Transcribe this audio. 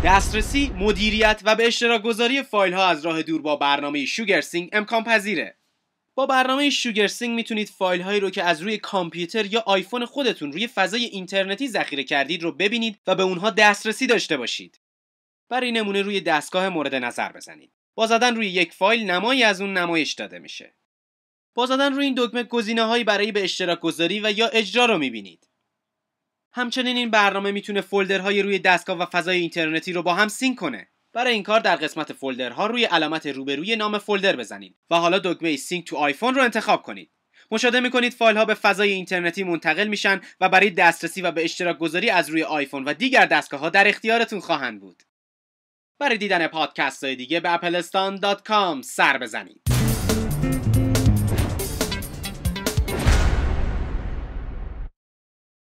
دسترسی، مدیریت و به اشتراک گذاری فایل ها از راه دور با برنامه شوگرسینگ امکان پذیره. با برنامه شوگرسینگ میتونید فایل هایی رو که از روی کامپیوتر یا آیفون خودتون روی فضای اینترنتی ذخیره کردید رو ببینید و به اونها دسترسی داشته باشید. برای نمونه روی دستگاه مورد نظر بزنید. با زدن روی یک فایل نمایی از اون نمایش داده میشه. با زدن روی این دکمه گزینه‌هایی برای به اشتراک گذاری و یا اجرا رو میبینید. همچنین این برنامه میتونه فولدرهای روی دستگاه و فضای اینترنتی رو با هم سینک کنه. برای این کار در قسمت فولدرها روی علامت روبروی نام فولدر بزنید و حالا دکمه سینک تو آیفون رو انتخاب کنید. مشاهده میکنید فایل ها به فضای اینترنتی منتقل میشن و برای دسترسی و به اشتراک گذاری از روی آیفون و دیگر دستگاه ها در اختیارتون خواهند بود. برای دیدن پادکست های دیگه به applestan.com سر بزنید.